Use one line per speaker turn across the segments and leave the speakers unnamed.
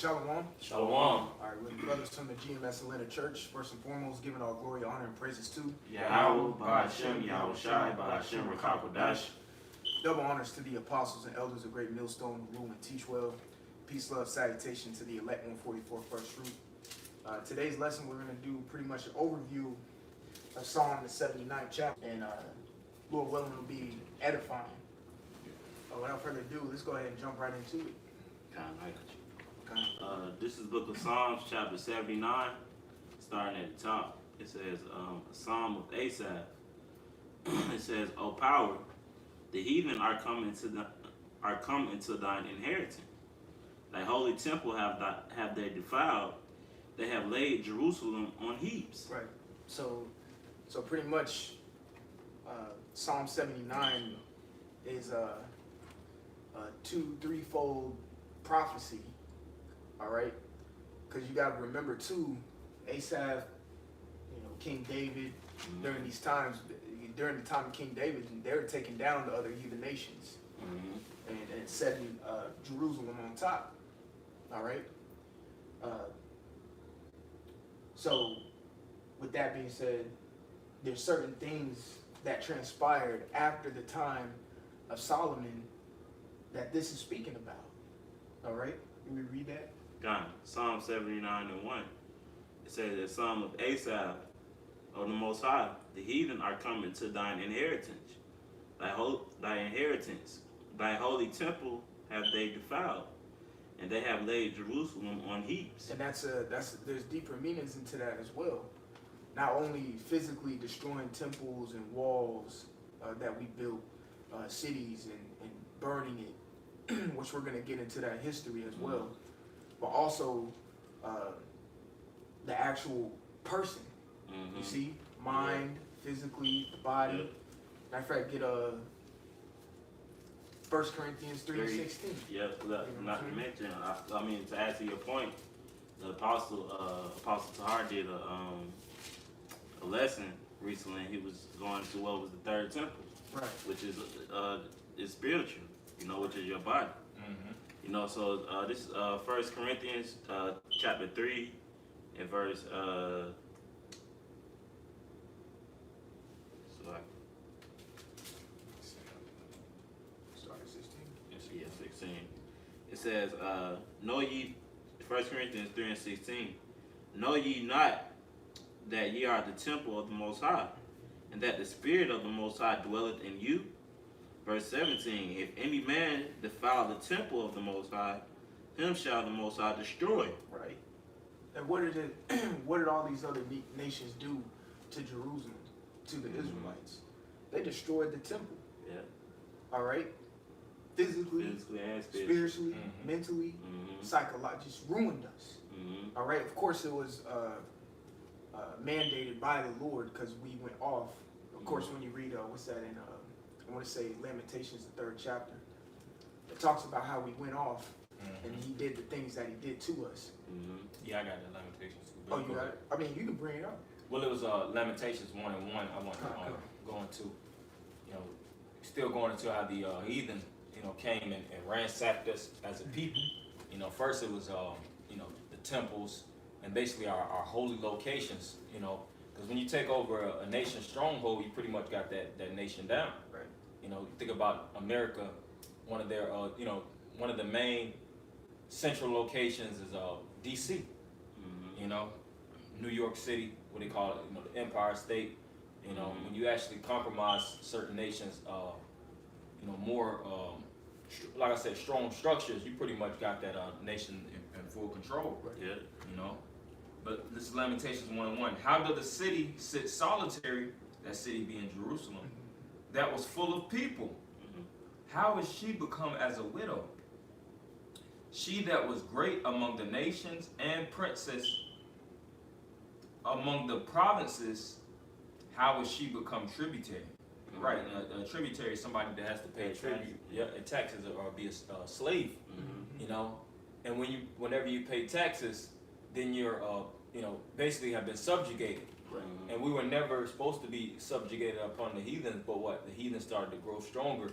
Shalom.
Shalom.
All right, we're the brothers from the GMS Atlanta Church. First and foremost, giving all glory, honor, and praises to
Yahweh, Ba'ashem, Yahushai, Ba'ashem, Rakakodash.
double honors to the apostles and elders of Great Millstone, who rule and teach well. Peace, love, salutation to the elect 144 first fruit. Today's lesson, we're going to do pretty much an overview of Psalm the 79th chapter, and Lord willing, will be edifying. Without further ado, let's go ahead and jump right into it.
This is Book of Psalms, chapter 79, starting at the top. It says, a psalm of Asaph. It says, O power, the heathen are come into thine inheritance. Thy holy temple have they defiled. They have laid Jerusalem on heaps.
Right. So pretty much, Psalm 79 is a threefold prophecy. All right, because you got to remember too, Asaph, King David, during these times, during the time of King David, they were taking down the other heathen nations and setting Jerusalem on top. All right. So, with that being said, there's certain things that transpired after the time of Solomon that this is speaking about. All right, can we read that?
God, Psalm 79 and 1. It says, the Psalm of Asaph, O the Most High, the heathen are coming to thine inheritance. Thy inheritance, thy holy temple have they defiled, and they have laid Jerusalem on heaps.
And there's deeper meanings into that as well. Not only physically destroying temples and walls that we built, cities and burning it, which we're going to get into that history as well, but also the actual person. You see, mind, physically, the body. Matter of fact, get 1 Corinthians 3:16.
Yeah, not to mention, I mean, to add to your point, the Apostle Tahar did a lesson recently. He was going to what was the third temple,
right? Which
is spiritual, which is your body. So this is 1 Corinthians chapter 3 and verse
start at 16.
16. It says, know ye, 1 Corinthians 3 and 16, know ye not that ye are the temple of the Most High, and that the Spirit of the Most High dwelleth in you? Verse 17, if any man defile the temple of the Most High, him shall the Most High destroy.
Right. And what did all these other nations do to Jerusalem, to the Israelites? They destroyed the temple.
Yeah.
All right. Physically
and
spiritually, mentally, psychologically, just ruined us. All right. Of course, it was mandated by the Lord because we went off. Of course, when you read what's that in I want to say Lamentations, the 3rd chapter, it talks about how we went off and he did the things that he did to us.
Yeah, I got the Lamentations.
Oh, you got it? I mean, you can bring it up.
Well, it was Lamentations 1 and 1. I want to go into, still going into how the heathen, came and ransacked us as a people. First it was, the temples and basically our holy locations, because when you take over a nation's stronghold, you pretty much got that nation down.
Right.
You think about America, one of their, one of the main central locations is D.C. New York City, what they call it, the Empire State. When you actually compromise certain nations, more, like I said, strong structures, you pretty much got that nation in full control.
Right. Yeah.
But this is Lamentations 1 and 1. How does the city sit solitary, that city being Jerusalem, that was full of people? How is she become as a widow? She that was great among the nations and princess among the provinces, how is she become tributary? Right, a tributary is somebody that has to pay tribute, and taxes or be a slave. And whenever you pay taxes, then you're basically have been subjugated.
Right.
And we were never supposed to be subjugated upon the heathens, but what? The heathens started to grow stronger,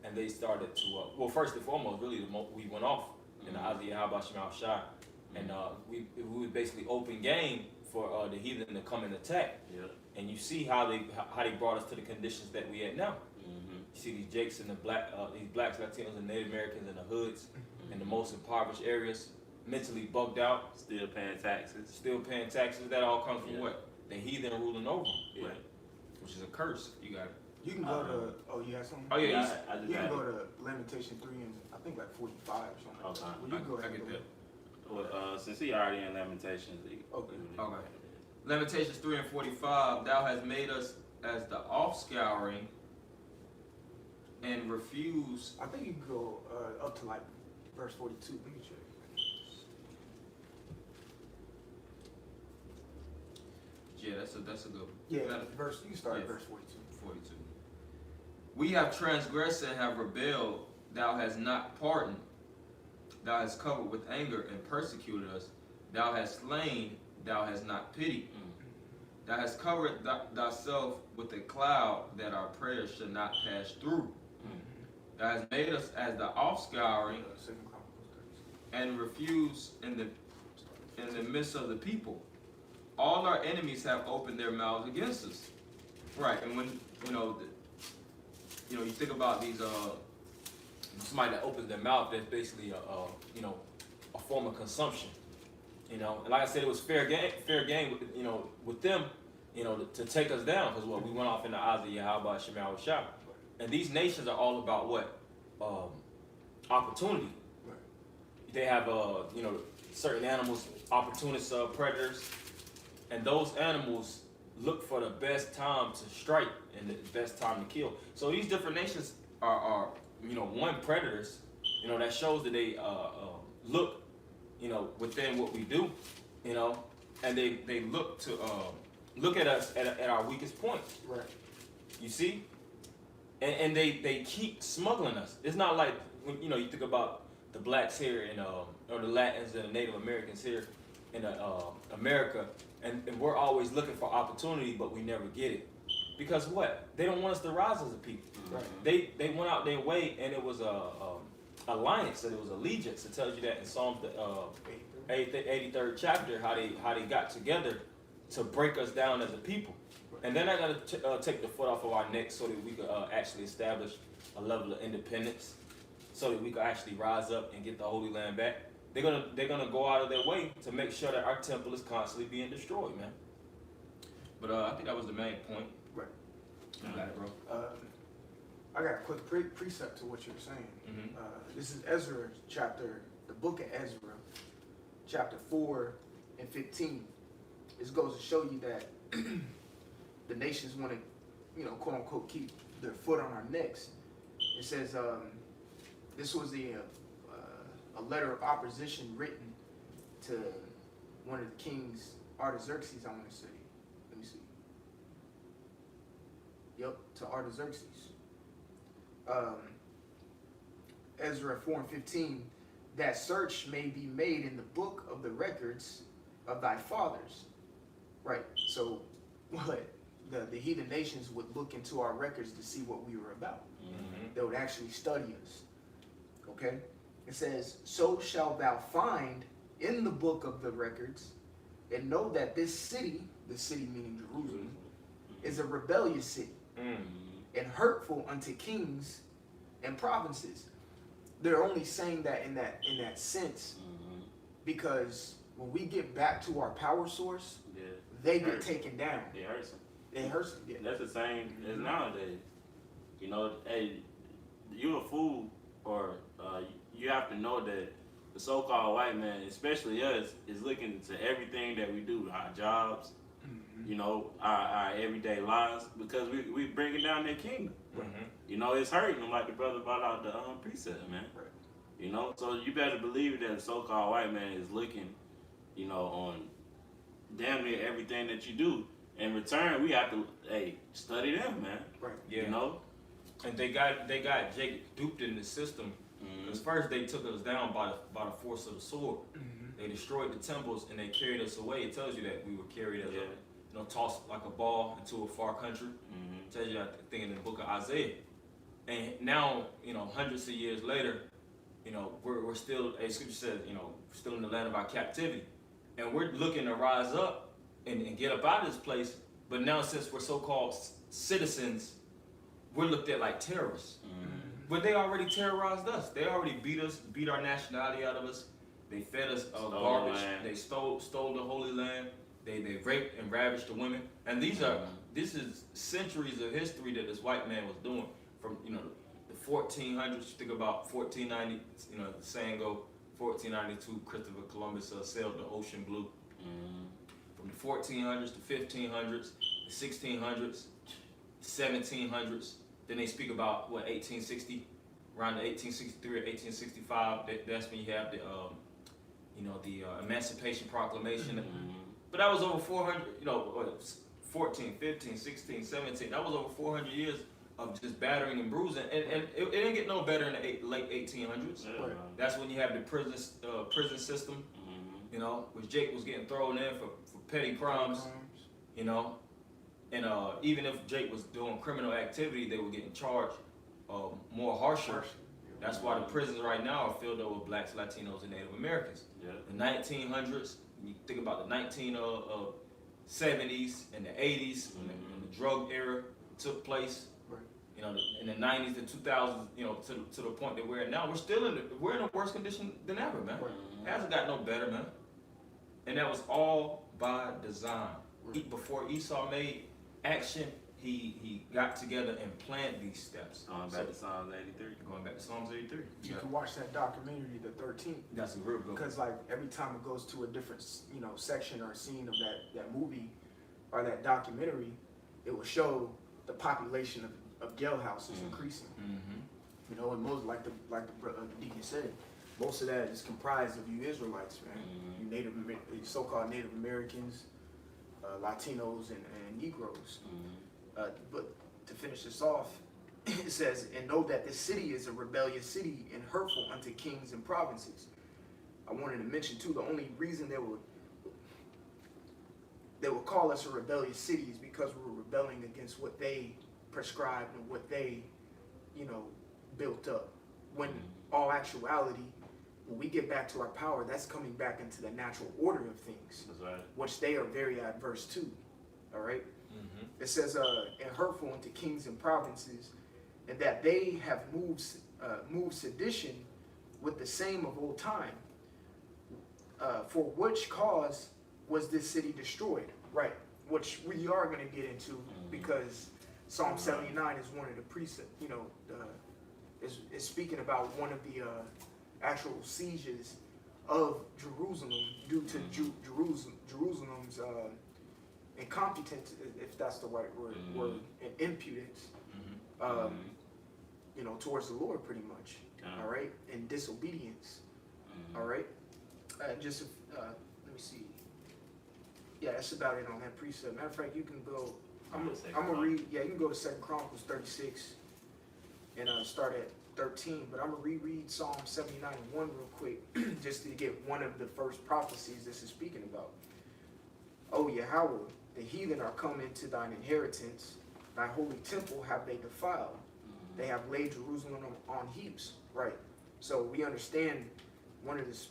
and they started to, well, first and foremost, really, we went off in the Isaiah Habashim Shah and we was basically open game for the heathen to come and attack.
Yep.
And you see how they brought us to the conditions that we at now.
Mm-hmm.
You see these Jakes and these blacks, Latinos, and Native Americans in the hoods, in the most impoverished areas, mentally bugged out,
Still paying taxes.
That all comes from
Yeah.
what? The heathen ruling over them,
Yeah.
which is a curse. You got it.
You can go to. Oh, you have something?
Oh, yeah,
I just
You can
had
go to Lamentation 3 and I think like 45 or something. Like that.
Okay.
Well, you can go
I
ahead
get
and go.
that.
Well, since he already in Lamentations,
Okay.
Okay. Lamentations 3 and 45, thou hast made us as the offscouring and refuse.
I think you can go up to like verse 42. Let me check.
Yeah, that's a good one.
Yeah,
You got it?
verse. You can start at
Yeah.
verse 42.
42. We have transgressed and have rebelled. Thou hast not pardoned. Thou hast covered with anger and persecuted us. Thou hast slain. Thou hast not pitied. Thou hast covered thyself with a cloud that our prayers should not pass through. Thou hast made us as the offscouring
2 Chronicles 36.
and refuse in the midst of the people. All our enemies have opened their mouths against us. Right, and when you think about these somebody that opens their mouth, that's basically a form of consumption. And like I said, it was fair game with them, to take us down, because we went off in the eyes of Yahweh Shema Shah. And these nations are all about what? Opportunity.
Right.
They have certain animals, opportunist predators, and those animals look for the best time to strike and the best time to kill. So these different nations are one, predators. That shows that they look within what we do, and they look to look at us at our weakest point.
Right.
You see, and they keep smuggling us. It's not like when you think about the blacks here and or the Latins and the Native Americans here in America, and we're always looking for opportunity, but we never get it because what? They don't want us to rise as a people.
Right.
They went out their way, and it was a alliance, and it was allegiance. It tells you that in Psalms the 83rd chapter, how they got together to break us down as a people. And they're not going to take the foot off of our neck so that we could actually establish a level of independence, so that we could actually rise up and get the Holy Land back. They're gonna go out of their way to make sure that our temple is constantly being destroyed, man. But I think that was the main point.
Right.
You got it, bro.
I got a quick precept to what you're saying.
Mhm.
This is Ezra the book of Ezra, chapter 4 and 15. This goes to show you that the nations want to, quote unquote, keep their foot on our necks. It says this was a letter of opposition written to one of the kings, Artaxerxes, I want to say. Let me see. Yep, to Artaxerxes. Ezra 4 and 15, that search may be made in the book of the records of thy fathers. Right, so what? The heathen nations would look into our records to see what we were about.
Mm-hmm.
They would actually study us. Okay? It says, so shalt thou find in the book of the records, and know that this city, the city meaning Jerusalem, is a rebellious city, and hurtful unto kings and provinces. They're only saying that in that sense because when we get back to our power source, they get taken down.
It hurts them.
It hurts them. Yeah.
That's the same as nowadays. Hey, you're a fool, or you have to know that the so-called white man, especially us, is looking to everything that we do, our jobs, our everyday lives, because we bringing down their kingdom.
Mm-hmm.
It's hurting them, like the brother brought out the precept, man.
Right.
So you better believe that the so-called white man is looking, on damn near everything that you do. In return, we have to, study them, man.
Right.
Yeah. And they got Jacob duped in the system. Because first they took us down by the force of the sword. They destroyed the temples and they carried us away. It tells you that we were carried as tossed like a ball into a far country. It tells you, I think, in the book of Isaiah. And now, hundreds of years later, you know, we're still, as Scripture says, you know, still in the land of our captivity, and we're looking to rise up and get up out of this place. But now, since we're so-called citizens, we're looked at like terrorists. But they already terrorized us. They already beat our nationality out of us. They fed us garbage. They stole the Holy Land. They raped and ravaged the women. And this is centuries of history that this white man was doing from, you know, the 1400s. Think about 1490. You know, the saying go 1492. Christopher Columbus sailed the ocean blue. From the 1400s to 1500s, the 1600s, 1700s. Then they speak about what 1860, around the 1863 or 1865. That's when you have the, you know, the Emancipation Proclamation. But that was over 400, you know, 14, 15, 16, 17. That was over 400 years of just battering and bruising, and it didn't get no better in the late 1800s.
Yeah.
That's when you have the prison system, you know, which Jake was getting thrown in for petty crimes, you know, and even if Jake was doing criminal activity, they were getting charged more harsher. That's why the prisons right now are filled up with blacks, Latinos, and Native Americans.
Yeah.
The 1900s, you think about the 1970s and the 80s when the drug era took place.
Right.
You know, in the 90s, the 2000s, you know, to the point that we're at now, we're in a worse condition than ever, man.
Right.
It hasn't got no better, man. And that was all by design.
Right.
Before Esau made action, he got together and planned these steps.
Going back to Psalms 83.
Going back to Psalms 83.
You can watch that documentary, the 13th.
That's a real good one.
Because like every time it goes to a different, you know, section or scene of that movie or that documentary, it will show the population of jailhouses increasing. You know, and most like the deacon said, most of that is comprised of you Israelites, man. You so-called Native Americans, Latinos, and Negroes. But to finish this off, it says, and know that this city is a rebellious city and hurtful unto kings and provinces. I wanted to mention too, the only reason they would call us a rebellious city is because we were rebelling against what they prescribed and what they, you know, built up. When all actuality, when we get back to our power, that's coming back into the natural order of things,
That's right.
which they are very adverse to. All right. It says, and hurtful unto kings and provinces, and that they have moved sedition with the same of old time. For which cause was this city destroyed? Right. Which we are going to get into because Psalm 79 is one of the precepts. You know, is speaking about one of the actual sieges of Jerusalem due to Jerusalem's incompetence, if that's the right word, and impudence, you know, towards the Lord, pretty much. All right, and disobedience. All right, just let me see. Yeah, that's about it on that precept. Matter of fact, you can go. I'm gonna read. Yeah, you can go to 2 Chronicles 36 and start at 13. But I'm gonna reread Psalm 79 and 1 real quick, just to get one of the first prophecies this is speaking about. O Yahweh, the heathen are come into thine inheritance. Thy holy temple have they defiled. They have laid Jerusalem on heaps. Right. So we understand one of this.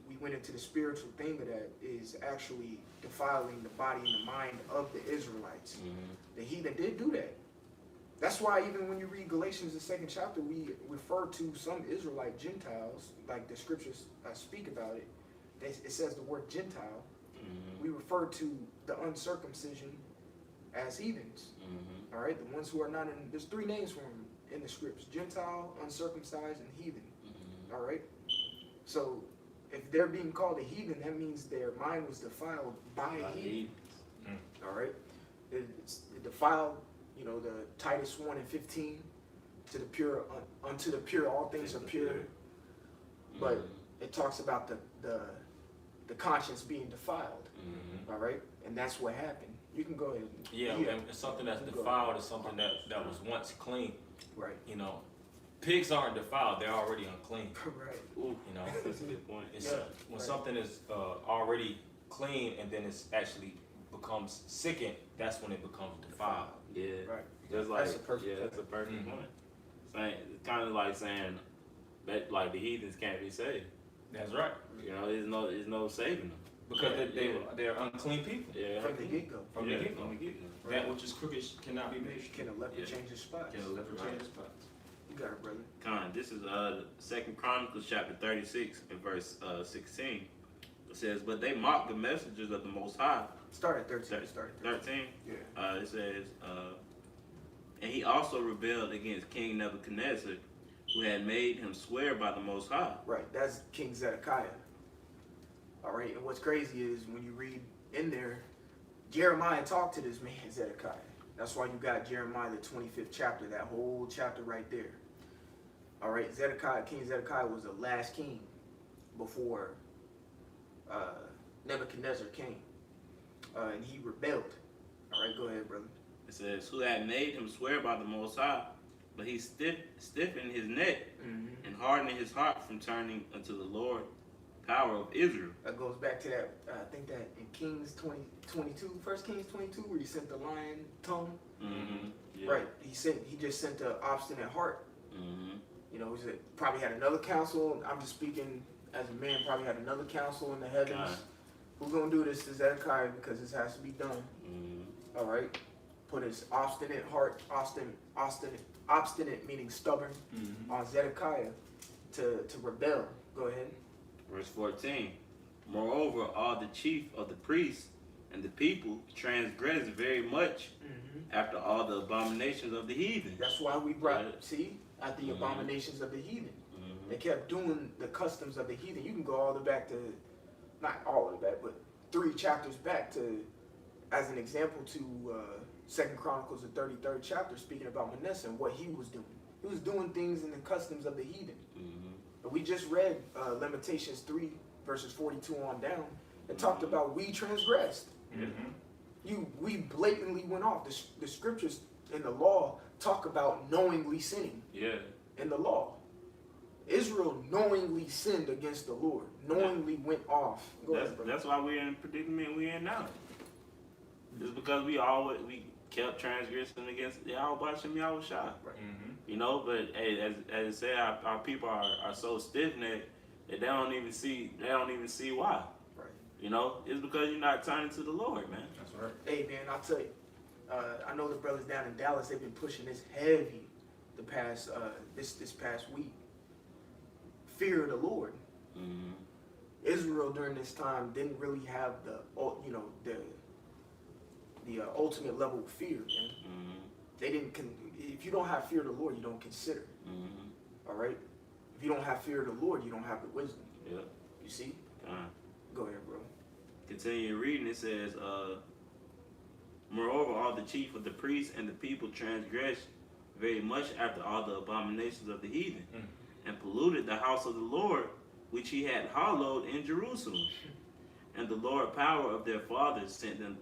We went into the spiritual thing of that is actually defiling the body and the mind of the Israelites. The heathen did do that. That's why even when you read Galatians, the 2nd chapter, we refer to some Israelite Gentiles, like the scriptures speak about it. It says the word Gentile. We refer to the uncircumcision as heathens. All right, the ones who are not in. There's 3 names for them in the scripts: Gentile, uncircumcised, and heathen. All right. So if they're being called a heathen, that means their mind was defiled by a heathen. All right. It's defiled. You know, the Titus 1 and 15, to the pure, unto the pure, all things are pure. But it talks about the conscience being defiled. All right, and that's what happened. You can go ahead.
And something that's defiled is something that was once clean.
Right.
You know, pigs aren't defiled; they're already unclean.
Right.
You know,
That's a good point.
it's, when something is already clean and then it's actually becomes sickened, that's when it becomes defiled.
Yeah.
Right.
Just like
That's a perfect
that's a perfect point. Saying it's kind of like saying But like the heathens can't be saved.
That's right.
You know, there's no saving them.
Because they're unclean people.
Yeah.
From the get-go.
From the get-go.
From the get-go.
That which is crooked cannot be made straight.
Can a leopard change his spots?
Can a leopard
Right.
change his spots?
You got it, brother.
This is 2 Chronicles chapter 36 and verse 16. It says, "But they mocked the messengers of the Most High."
Start at 13. Start at 13.
13.
Yeah.
It says, "And he also rebelled against King Nebuchadnezzar, who had made him swear by the Most High."
Right. That's King Zedekiah. All right. And what's crazy is when you read in there, Jeremiah talked to this man Zedekiah. That's why you got Jeremiah the 25th chapter, that whole chapter right there. All right. Zedekiah, King Zedekiah was the last king before Nebuchadnezzar came. And he rebelled. All right. Go ahead, brother.
It says, "Who had made him swear by the Most High, but he stiffened his neck
Mm-hmm.
and hardened his heart from turning unto the Lord, power of Israel."
That goes back to that, I think that in Kings 22, 1 Kings 22, where he sent the lion tongue.
Mm-hmm. Yeah.
Right. He just sent the obstinate heart.
Mm-hmm.
You know, he probably had another council. I'm just speaking as a man, probably had another council in the heavens.
God.
Who's going to do this to Zedekiah because this has to be done.
Mm-hmm.
All right. Put his obstinate heart, obstinate meaning stubborn, on Zedekiah to rebel. Go ahead.
Verse 14. "Moreover, all the chief of the priests and the people transgressed very much after all the abominations of the heathen."
That's why we brought,
Right.
see, at the abominations of the heathen.
Mm-hmm.
They kept doing the customs of the heathen. You can go all the way back to, not all the way back, but 3 chapters back to, as an example, to 2 Chronicles, the 33rd chapter, speaking about Manasseh and what he was doing. He was doing things in the customs of the heathen.
Mm-hmm.
But we just read Lamentations 3, verses 42 on down. It talked about we transgressed. We blatantly went off. The scriptures in the law talk about knowingly sinning
Yeah.
in the law. Israel knowingly sinned against the Lord, knowingly went off. Go ahead, brother.
That's why we're in the predicament we're in now. It's because we kept transgressing against Yahweh Shem Yahweh Shai.
Right.
You know, but hey, as it said, our people are so stiff necked that they don't even see why.
Right.
You know, it's because you're not turning to the Lord, man.
That's right.
Hey, man, I'll tell you. I know the brothers down in Dallas, they've been pushing this heavy the past this past week. Fear of the Lord.
Mm-hmm.
Israel during this time didn't really have the ultimate level of fear, man.
Mm-hmm.
They didn't. If you don't have fear of the Lord, you don't consider.
Mm-hmm.
All right. If you don't have fear of the Lord, you don't have the wisdom.
Yeah.
You see?
Uh,
Go ahead, bro.
Continue reading. It says, "Moreover, all the chief of the priests and the people transgressed very much after all the abominations of the heathen, and polluted the house of the Lord, which he had hallowed in Jerusalem. And the Lord power of their fathers sent them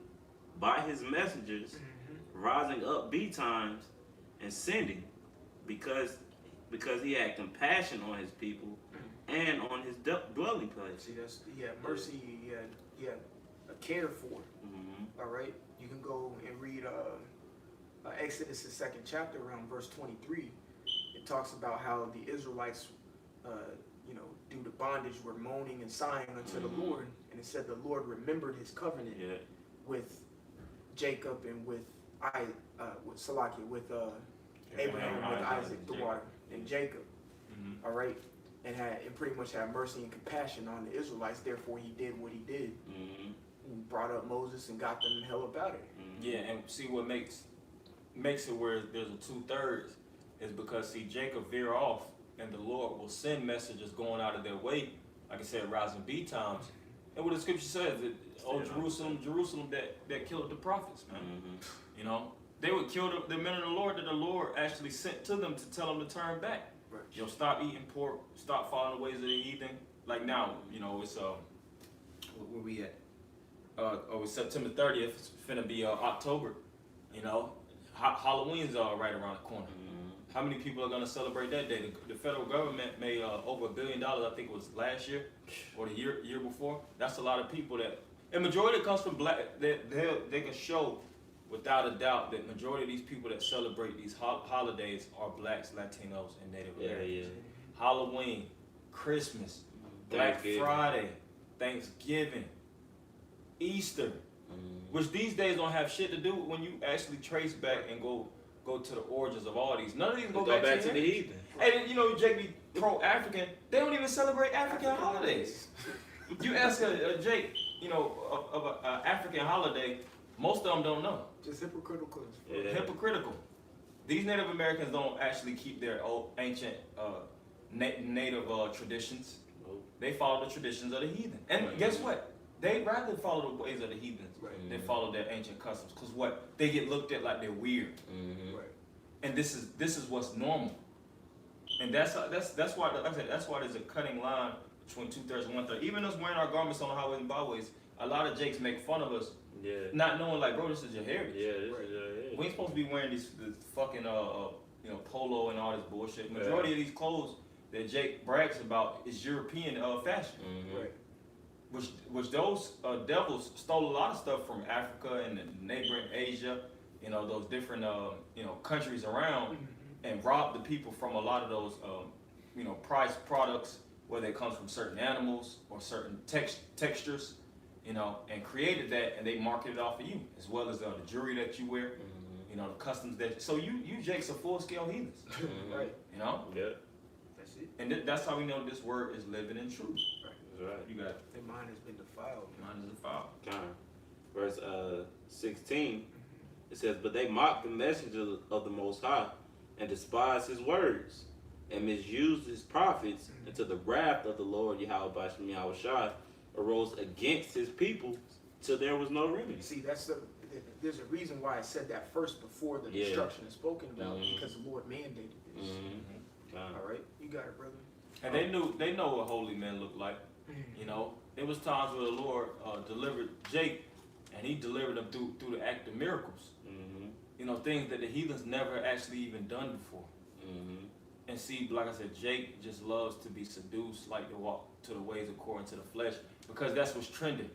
by his messengers, rising up betimes and sending, because he had compassion on his people and on his dwelling place."
See, he had mercy. He had a care for it.
Mm-hmm.
All right. You can go and read Exodus, the 2nd chapter, around verse 23. It talks about how the Israelites, due to bondage, were moaning and sighing unto the Lord, and it said the Lord remembered his covenant with Jacob and with Abraham, with Isaac, the water, and Jacob. All right, and pretty much had mercy and compassion on the Israelites. Therefore, he did what he did.
Mm-hmm.
He brought up Moses and got them the hell up out of it.
Mm-hmm.
Yeah, and see what makes it where there's a 2/3 is because Jacob veer off, and the Lord will send messengers going out of their way, like I said, rising B times. And what the scripture says, that Jerusalem that killed the prophets, man.
Mm-hmm.
You know, they would kill the men of the Lord that the Lord actually sent to them to tell them to turn back.
Right.
You know, stop eating pork, stop following the ways of the heathen. Like now, you know, it's where we at? It's September 30th. It's finna be October. You know, Halloween's right around the corner.
Mm-hmm.
How many people are gonna celebrate that day? The federal government made over $1 billion. I think it was last year or the year before. That's a lot of people and majority comes from black. They can show without a doubt that majority of these people that celebrate these holidays are blacks, Latinos, and Native Americans. Halloween, Christmas, Black
Thanksgiving.
Friday, Thanksgiving, Easter, which these days don't have shit to do when you actually trace back and go to the origins of all these. None of these go back to
the
the
heathen.
Hey, you know, Jake be pro-African. They don't even celebrate African holidays. You ask a Jake, you know, of an African holiday, most of them don't know.
Just hypocritical.
Yeah.
Hypocritical. These Native Americans don't actually keep their old ancient native traditions.
Nope.
They follow the traditions of the heathen. And guess what? They'd rather follow the ways of the heathens than follow their ancient customs. Because what? They get looked at like they're weird.
Right.
And this is what's normal. And that's why, like I said, that's why there's a cutting line between 2/3 and 1/3. Even us wearing our garments on the highways and byways, a lot of jakes make fun of us,
Yeah.
not knowing like, bro, this is your heritage.
Yeah, this is yeah.
We ain't supposed to be wearing this fucking polo and all this bullshit. Majority of these clothes that Jake brags about is European fashion.
Right.
Which those devils stole a lot of stuff from Africa and the neighboring Asia, you know, those different countries around, and robbed the people from a lot of those prized products, whether it comes from certain animals or certain textures, you know, and created that, and they marketed it off of you, as well as the jewelry that you wear, you know, the customs that. So you Jakes are full scale heathens,
Right.
you know.
Yeah.
That's it.
And that's how we know this word is living in truth.
That's right.
You got
Their mind has been defiled.
mine is a foul.
Time. Verse 16, it says, "But they mocked the messenger of the Most High, and despised his words, and misused his prophets, until the wrath of the Lord Yahweh Bashem Yahushua arose against his people, till there was no remedy."
See, there's a reason why I said that first before the
Yeah.
destruction is spoken about, because the Lord mandated this.
Time.
All right, you got it, brother.
And they know what holy men look like. You know, there was times where the Lord delivered Jake, and he delivered them through the act of miracles. You know, things that the heathens never actually even done before. And see, like I said, Jake just loves to be seduced, like to walk to the ways according to the flesh, because that's what's trending.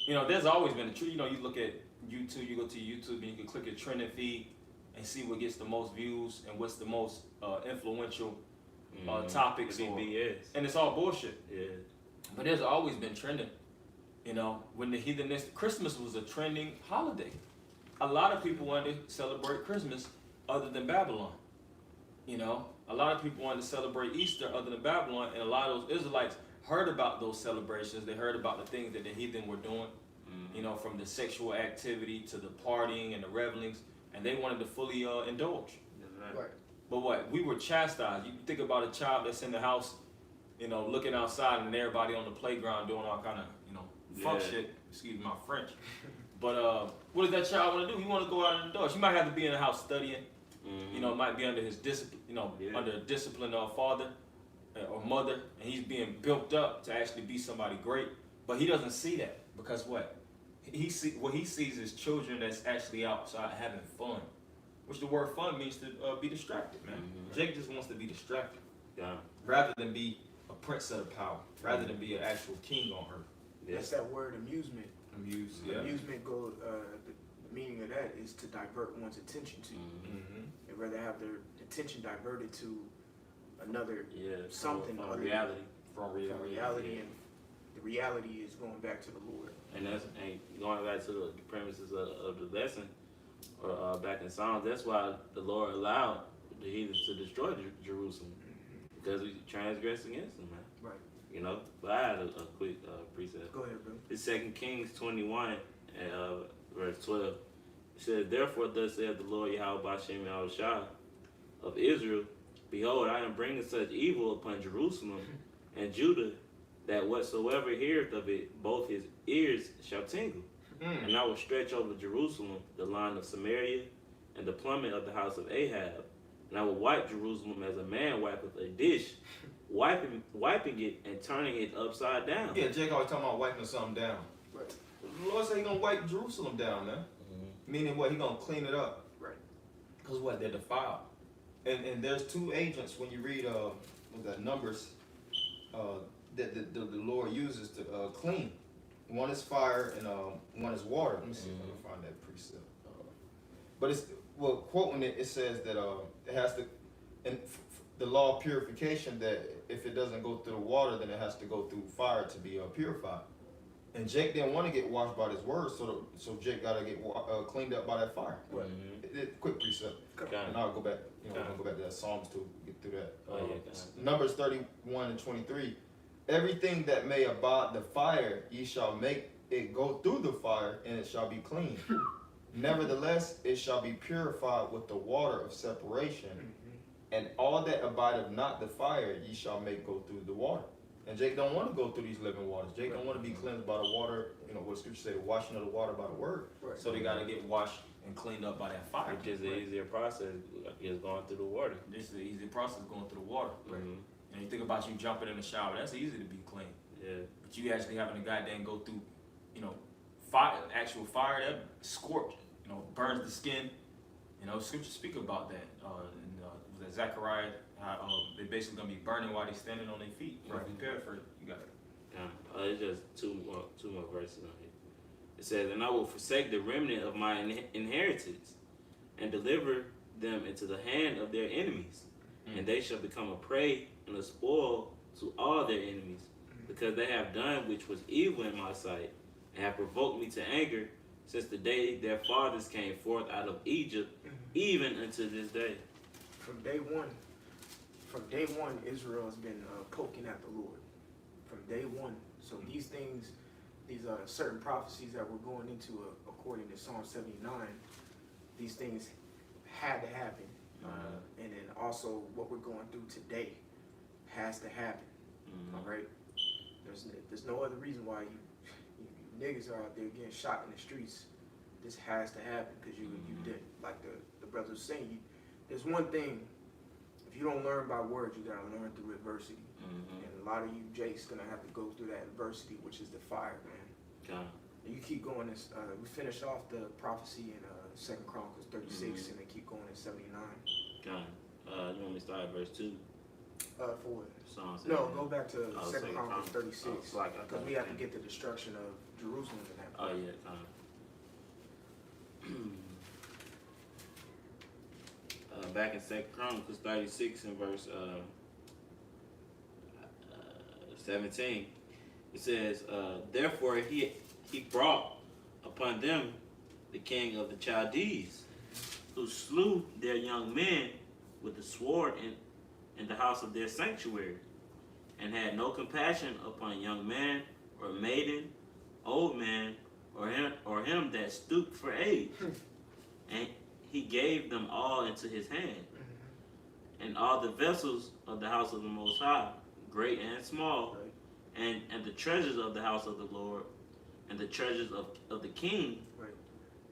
You know, there's always been a trend. You know, you look at YouTube, you go to YouTube, and you can click your trending feed and see what gets the most views and what's the most influential topics. And it's all bullshit.
Yeah.
But there's always been trending. You know, when the heathenistic, Christmas was a trending holiday. A lot of people wanted to celebrate Christmas other than Babylon. You know, a lot of people wanted to celebrate Easter other than Babylon, and a lot of those Israelites heard about those celebrations. They heard about the things that the heathen were doing, you know, from the sexual activity to the partying and the revelings, and they wanted to fully indulge.
Right.
But what? We were chastised. You think about a child that's in the house, you know, looking outside, and everybody on the playground doing all kind of, you know, fuck shit. Excuse my French. But what does that child want to do? He want to go out and indulge. He might have to be in the house studying. You know, might be under his discipline, you know, under a disciplined father or mother, and he's being built up to actually be somebody great. But he doesn't see that, because what? He sees is children that's actually outside having fun, which the word fun means to be distracted, man. Jake just wants to be distracted, rather than be a prince of the power, rather than be an actual king on earth.
That's that word amusement.
Amusement
goes. The meaning of that is to divert one's attention to. They'd rather have their attention diverted to another something
from
other
reality.
From reality, and the reality is going back to the Lord.
And that's going back to the premises of the lesson, or back in Psalms. That's why the Lord allowed the heathens to destroy Jerusalem, because we transgressed against them, man.
Right.
You know. But I had a quick precept.
Go ahead, bro.
It's 2 Kings 21 and verse 12. It says, "Therefore thus saith the Lord Yahweh Bashem Yahushua of Israel, Behold, I am bringing such evil upon Jerusalem and Judah, that whatsoever heareth of it, both his ears shall tingle. And I will stretch over Jerusalem the line of Samaria, and the plummet of the house of Ahab. And I will wipe Jerusalem as a man wipeth a dish, wiping it and turning it upside down."
Yeah, Jake always talking about wiping something down.
Right.
The Lord said He gonna wipe Jerusalem down, man. Meaning what? He gonna clean it up.
Right.
Because what? They're defiled. And there's two agents when you read Numbers that the Lord uses to clean. One is fire and one is water. Let me see if I can find that precept. But it's quoting it, it says that it has to, and
the law of purification that if it doesn't go through the water, then it has to go through fire to be purified. And Jake didn't want to get washed by his word, so Jake got to get cleaned up by that fire.
Right.
Quick precept.
Got
And
it.
I'll go back. You know,
Got
we're gonna go back to that Psalms to get through that.
Oh, yeah, got it.
Numbers 31 and 23. Everything that may abide the fire, ye shall make it go through the fire, and it shall be clean. Nevertheless, it shall be purified with the water of separation, and all that abideth not the fire, ye shall make go through the water. And Jake don't want to go through these living waters. Jake don't want to be cleansed by the water. You know what Scripture say, the washing of the water by the word.
Right.
So they got to get washed and cleaned up by that fire.
Which is an easier process, is going through the water.
This is the easy process going through the water.
Mhm.
And you think about you jumping in the shower, that's easy to be clean.
Yeah.
But you actually having to goddamn go through, you know, fire, actual fire that scorch, you know, burns the skin. You know, Scripture speak about that. Was that Zechariah? They're basically gonna be burning while they're standing on their feet. You know, if you paraphrase, you got it.
It's just two more verses on here. It says, "And I will forsake the remnant of my inheritance, and deliver them into the hand of their enemies, and they shall become a prey and a spoil to all their enemies, because they have done which was evil in my sight, and have provoked me to anger, since the day their fathers came forth out of Egypt, even unto this day."
From day one, Israel has been poking at the Lord. From day one. So these things, these certain prophecies that we're going into, according to Psalm 79, these things had to happen. And then also what we're going through today has to happen. All right. There's no other reason why you niggas are out there getting shot in the streets. This has to happen because you did, like the brother was saying. There's one thing. If you don't learn by words, you gotta learn through adversity. And a lot of you Jake's gonna have to go through that adversity, which is the fire, man. And you keep going. This we finish off the prophecy in 2 Chronicles 36, and then keep going in 79.
You want me to start at verse 2?
For what?
Psalm
No, go back to 2
Second
Chronicles
Chronicles.
36,
Oh, like I
because
thought
we
you
have to
said.
get the destruction of Jerusalem in that.
Oh yeah, back in 2 Chronicles 36 and verse 17, it says, "Therefore he brought upon them the king of the Chaldees, who slew their young men with the sword in the house of their sanctuary, and had no compassion upon young man or maiden, old man, or him that stooped for age. And he gave them all into his hand, and all the vessels of the house of the Most High, great and small, and the treasures of the house of the Lord, and the treasures of the king,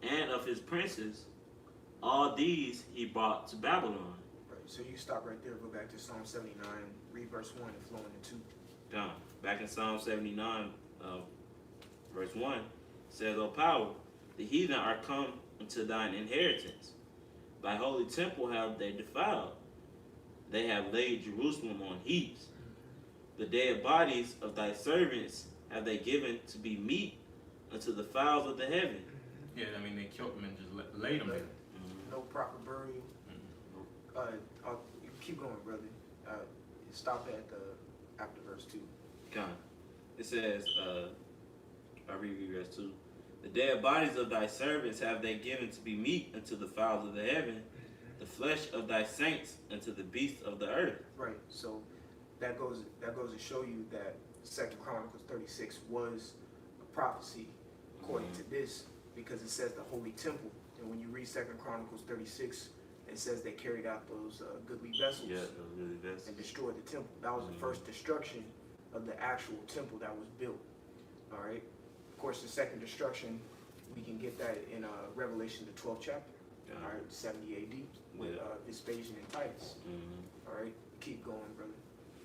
and of his princes, all these he brought to Babylon."
Right. So you stop right there. Go back to Psalm 79, read verse 1 and flow into 2.
Done. Back in Psalm 79, verse 1, it says, "O power, the heathen are come into thine inheritance. Thy holy temple have they defiled. They have laid Jerusalem on heaps. The dead bodies of thy servants have they given to be meat unto the fowls of the heaven."
Yeah, I mean, they killed them and just laid them there.
No proper burial. You keep going, brother. Stop at after verse 2.
God. It says, I read verse 2. "The dead bodies of thy servants have they given to be meat unto the fowls of the heaven, the flesh of thy saints unto the beasts of the earth."
Right. So that goes to show you that 2 Chronicles 36 was a prophecy according to this, because it says the holy temple. And when you read 2 Chronicles 36, it says they carried out those goodly vessels
Yeah, those really vessels.
and destroyed the temple. That was the first destruction of the actual temple that was built. All right. Of course, the second destruction, we can get that in Revelation, the 12th chapter. All right, 70 AD with Vespasian and Titus. All right, keep going, brother.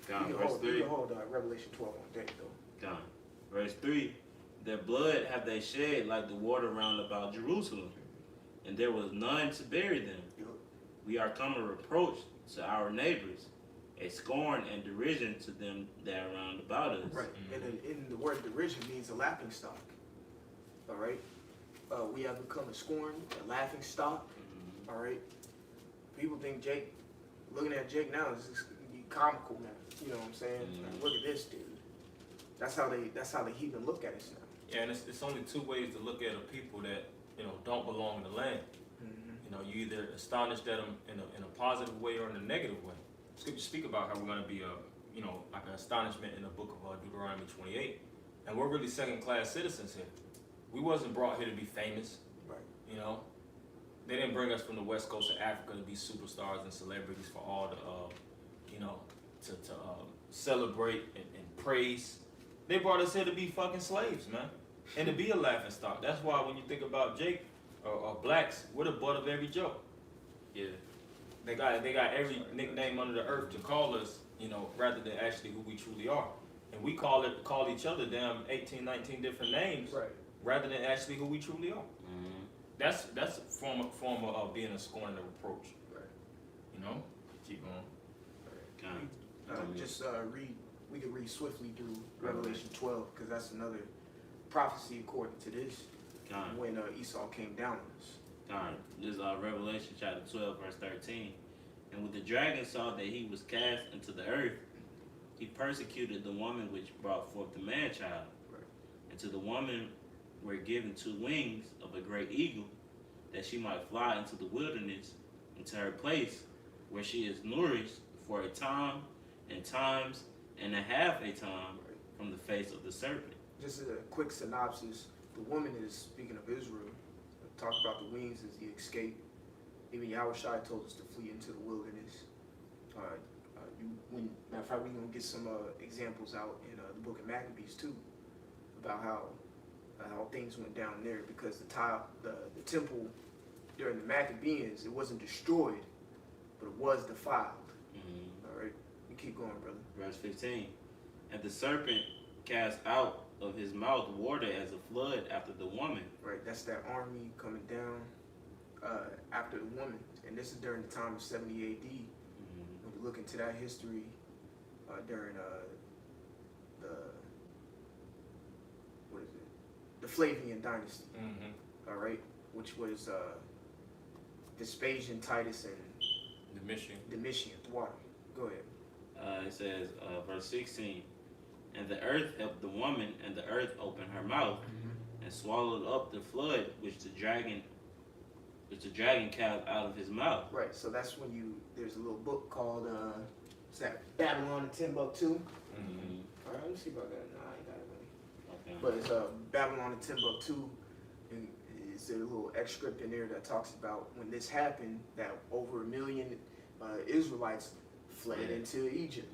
God,
You
verse 3.
can hold Revelation 12 on deck, though.
God. Verse 3. "Their blood have they shed like the water round about Jerusalem, and there was none to bury them. We are come a reproach to our neighbors, a scorn and derision to them that are round about us."
Right, and in the word derision means a laughing stock. All right, we have become a scorn, a laughing stock. All right, people think Jake looking at Jake now is just comical, man. You know what I'm saying? Like, look at this dude. That's how the heathen look at us now.
Yeah, and it's only two ways to look at a people that, you know, don't belong in the land. You know, you either astonished at them in a positive way or in a negative way. Scripture speak about how we're going to be, you know, like an astonishment in the book of Deuteronomy 28. And we're really second-class citizens here. We wasn't brought here to be famous.
Right.
You know, they didn't bring us from the west coast of Africa to be superstars and celebrities for all the, you know, to celebrate and praise. They brought us here to be fucking slaves, man, and to be a laughing stock. That's why when you think about Jake or blacks, we're the butt of every joke.
Yeah.
They got every nickname under the earth to call us, you know, rather than actually who we truly are. And we call each other damn 18, 19 different names,
Right.
rather than actually who we truly are.
Mm-hmm.
That's a form of being a scorn and a reproach.
Right.
You know, keep going.
Just read. We could read swiftly through Revelation 12 because that's another prophecy according to this. When Esau came down on us.
This is Revelation chapter 12, verse 13. And when the dragon saw that he was cast into the earth, he persecuted the woman which brought forth the man-child.
Right.
And to the woman were given 2 wings of a great eagle, that she might fly into the wilderness, into her place, where she is nourished for a time and times and a half a time from the face of the serpent.
Just a quick synopsis. The woman is speaking of Israel. Talk about the wings as the escape. Even Yahushua told us to flee into the wilderness. Matter of fact, we're going to get some examples out in the book of Maccabees too, about how things went down there, because the temple during the Maccabees, it wasn't destroyed, but it was defiled. All right, we keep going, brother.
Verse 15. And the serpent cast out of his mouth water as a flood after the woman.
Right, that's that army coming down after the woman. And this is during the time of 70 AD. When you look into that history, during the Flavian dynasty, all right, which was Vespasian, Titus, and Domitian. Thwart. Go ahead.
It says, verse 16, and the earth helped the woman, and the earth opened her mouth, and swallowed up the flood which the dragon cast out of his mouth.
Right, so that's when there's a little book called, what's that, Babylon and Timbuktu. All right, let me see about that. No, I ain't got it really.
Okay.
But it's Babylon and Timbuktu, and it's a little excerpt in there that talks about when this happened, that over 1 million Israelites fled into Egypt.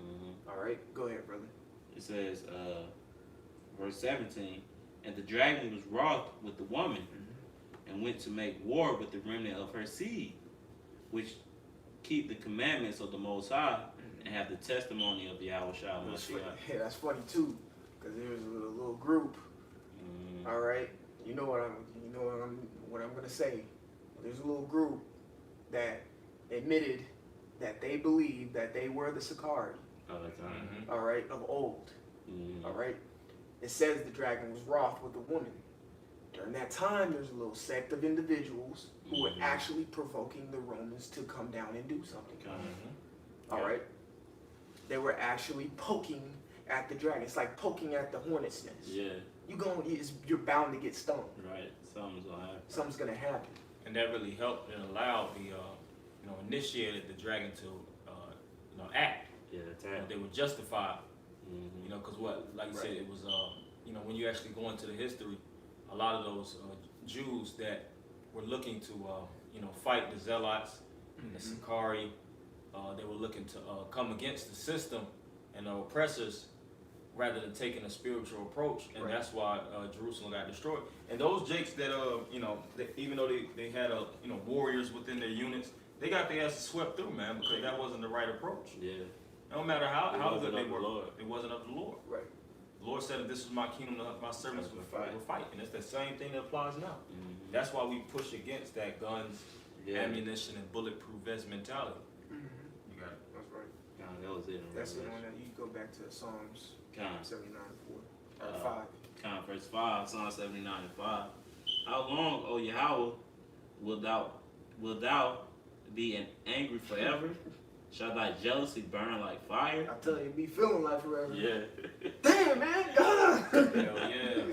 All right, go ahead, brother.
It says, verse 17, and the dragon was wroth with the woman, and went to make war with the remnant of her seed, which keep the commandments of the Most High, and have the testimony of the Yahushua Mashiach.
Yeah, that's funny too, because there was a little group. All right, you know what I'm gonna say. There's a little group that admitted that they believed that they were the Sakari. All right, of old. All right, it says the dragon was wroth with the woman. During that time, there's a little sect of individuals who were actually provoking the Romans to come down and do something. All right, they were actually poking at the dragon. It's like poking at the hornet's nest.
Yeah.
You're bound to get stung.
Right. Something's gonna happen.
Something's gonna happen.
And that really helped and allowed initiated the dragon to, act.
Yeah,
They were justified. Because like you said, it was, when you actually go into the history, a lot of those Jews that were looking to, fight the Zealots and the Sakari, they were looking to come against the system and the oppressors rather than taking a spiritual approach. And that's why Jerusalem got destroyed. And those Jakes that, even though they had, warriors within their units, they got their asses swept through, man, because that wasn't the right approach.
Yeah.
No matter how good they were,
Lord.
it wasn't of the Lord.
Right.
The Lord said, if this was my kingdom, my servants would fight. And it's the same thing that applies now. That's why we push against that guns, ammunition, and bulletproof vest mentality. You got it.
That's right.
That was it.
That's the one that you go back to Psalms 79 and 4. 5.
Verse 5, Psalm 79 and 5. How long, O Yahweh, wilt thou be angry forever? Shall thy jealousy burn like fire?
I tell you, be feeling like forever.
Yeah.
Damn, man. God.
Hell yeah.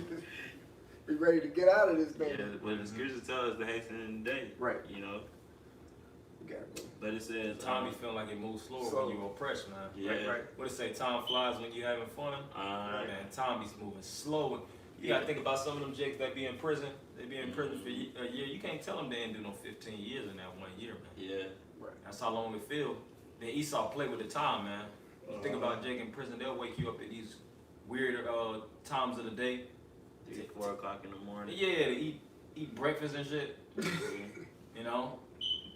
Be ready to get out of this thing.
Yeah, but the scriptures tell us to hasten in the day.
Right.
You know.
We gotta go.
But it says
Time be feeling like it moves slower
Slow.
when you oppressed, man.
Yeah.
Right.
What it say? Time flies when you having fun. Man, time be moving slow. You gotta think about some of them jakes that be in prison. They be in prison for a year. You can't tell them they ain't do no 15 years in that 1 year, man.
Yeah.
Right.
That's how long it feel. Then Esau play with the time, man. You think about Jake in prison, they'll wake you up at these weird times of the day.
3, 4 o'clock in the morning.
Yeah, to eat breakfast and shit. You know,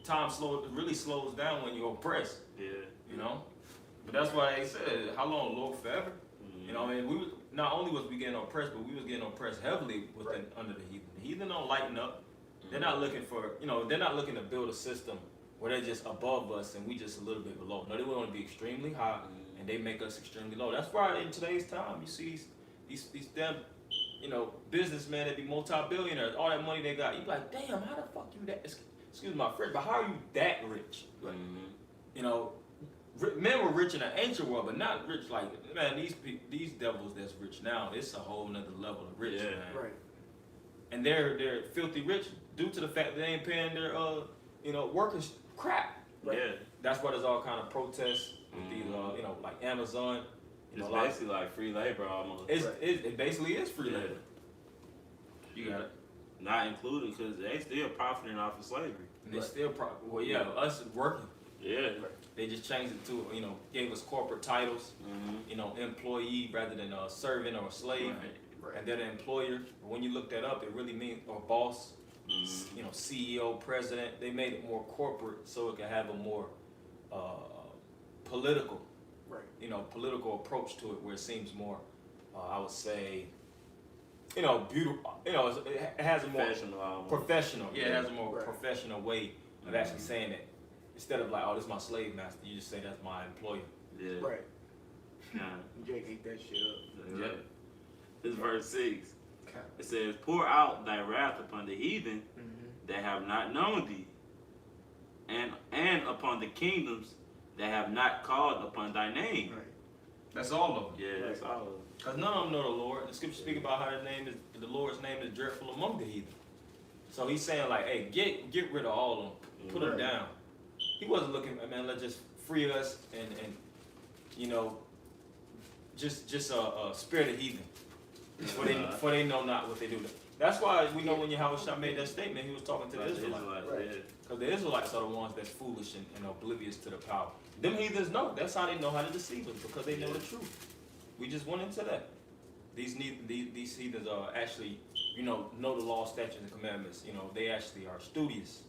time really slows down when you're oppressed.
Yeah.
You know, but that's why they said, "How long, Lord, forever?" You know, and we was, not only was we getting oppressed, but we was getting oppressed heavily under the heathen. The heathen don't lighten up. They're not looking for, they're not looking to build a system where they're just above us and we just a little bit below. No, they want to be extremely high and they make us extremely low. That's why in today's time you see these damn, businessmen that be multi-billionaires, all that money they got. You be like, damn, how the fuck you that? Excuse my French, but how are you that rich? Like, men were rich in the ancient world, but not rich like, man, these devils that's rich now, it's a whole nother level of rich, man.
Right.
And they're filthy rich due to the fact that they ain't paying their workers crap.
Right.
Yeah.
That's why there's all kind of protests with these like Amazon.
It's basically like free labor almost.
It basically is free labor. You got it.
Not including because they still profiting off of slavery.
And they still us working.
Yeah.
They just changed it to gave us corporate titles. Employee rather than a servant or a slave.
Right.
And they're the employer. But when you look that up, it really means or boss. CEO, president. They made it more corporate so it could have a more political, political approach to it, where it seems more, I would say, beautiful. It has a more professional. Yeah, it has a more professional way of actually saying it. Instead of like, oh, this is my slave master, you just say that's my employer.
Yeah.
Right.
Yeah.
Jake ate that shit up.
Yeah. This is verse 6.
Okay.
It says, pour out thy wrath upon the heathen that have not known thee, and upon the kingdoms that have not called upon thy name.
Right.
That's all of them.
Yeah, that's all of them.
Because none of them know the Lord. The scripture speak about how the Lord's name is dreadful among the heathen. So he's saying like, hey, get rid of all of them. Put them down. He wasn't looking, man, let's just free us and just a spirit of heathen. For they know not what they do. That's why we know when Yahushua made that statement, he was talking to the Israelites. Because the Israelites are the ones that's foolish and oblivious to the power. Them heathens know. That's how they know how to deceive us, because they know the truth. We just went into that. These heathens are actually, know the law, statutes, and commandments. They actually are studious.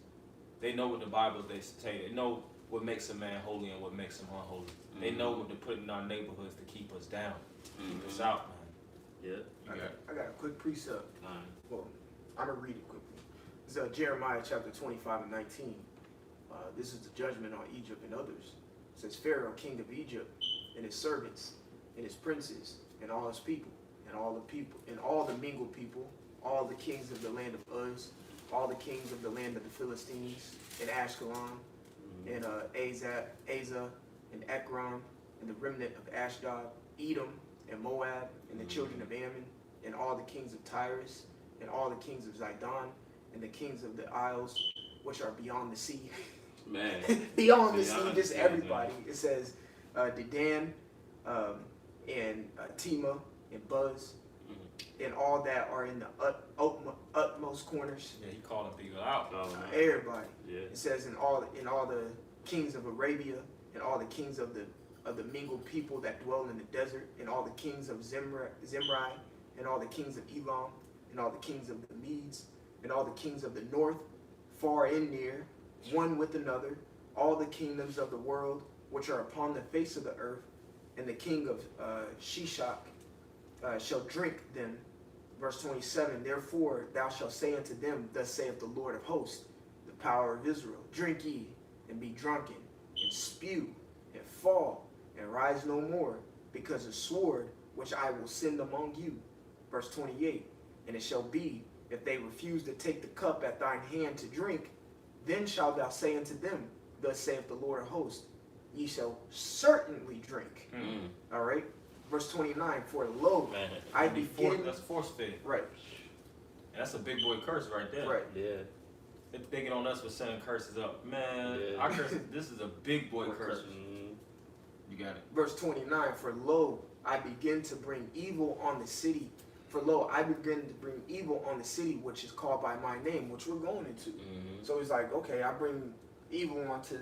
They know what the Bible they say. They know what makes a man holy and what makes him unholy. They know what to put in our neighborhoods to keep us down, keep us out, man.
Yeah.
I got a quick precept.
Fine.
Well, I'm going to read it quickly. This is Jeremiah chapter 25 and 19. This is the judgment on Egypt and others. It says, Pharaoh, king of Egypt, and his servants, and his princes, and all his people, and all the mingled people, all the kings of the land of Uz, all the kings of the land of the Philistines, and Ashkelon, and Asa, and Ekron, and the remnant of Ashdod, Edom, and Moab, and the children of Ammon, and all the kings of Tyrus, and all the kings of Zidon, and the kings of the isles which are beyond the sea.
Man.
beyond the sea, just everybody. Man. It says Dedan, and Tema, and Buz, and all that are in the utmost corners.
Yeah, he calling people out.
Everybody.
Yeah.
It says in all the kings of Arabia, and all the kings of the mingled people that dwell in the desert, and all the kings of Zimri, and all the kings of Elam, and all the kings of the Medes, and all the kings of the north, far and near, one with another, all the kingdoms of the world which are upon the face of the earth, and the king of Shishak shall drink them. Verse 27, therefore thou shalt say unto them, thus saith the Lord of hosts, the power of Israel, drink ye, and be drunken, and spew, and fall, and rise no more, because the sword which I will send among you. Verse 28, and it shall be, if they refuse to take the cup at thine hand to drink, then shalt thou say unto them, thus saith the Lord of hosts, ye shall certainly drink.
Mm.
All right. Verse 29, for lo,
Man.
I begin.
That's force fed.
Right,
And that's a big boy curse right there.
right.
Yeah.
They get on us for sending curses up. Man,
Yeah.
our curse, this is a big boy curse.
Mm.
You got it.
Verse 29, for lo, I begin to bring evil on the city. For lo, I begin to bring evil on the city which is called by my name, which we're going into.
Mm-hmm.
So he's like, okay, I bring evil onto,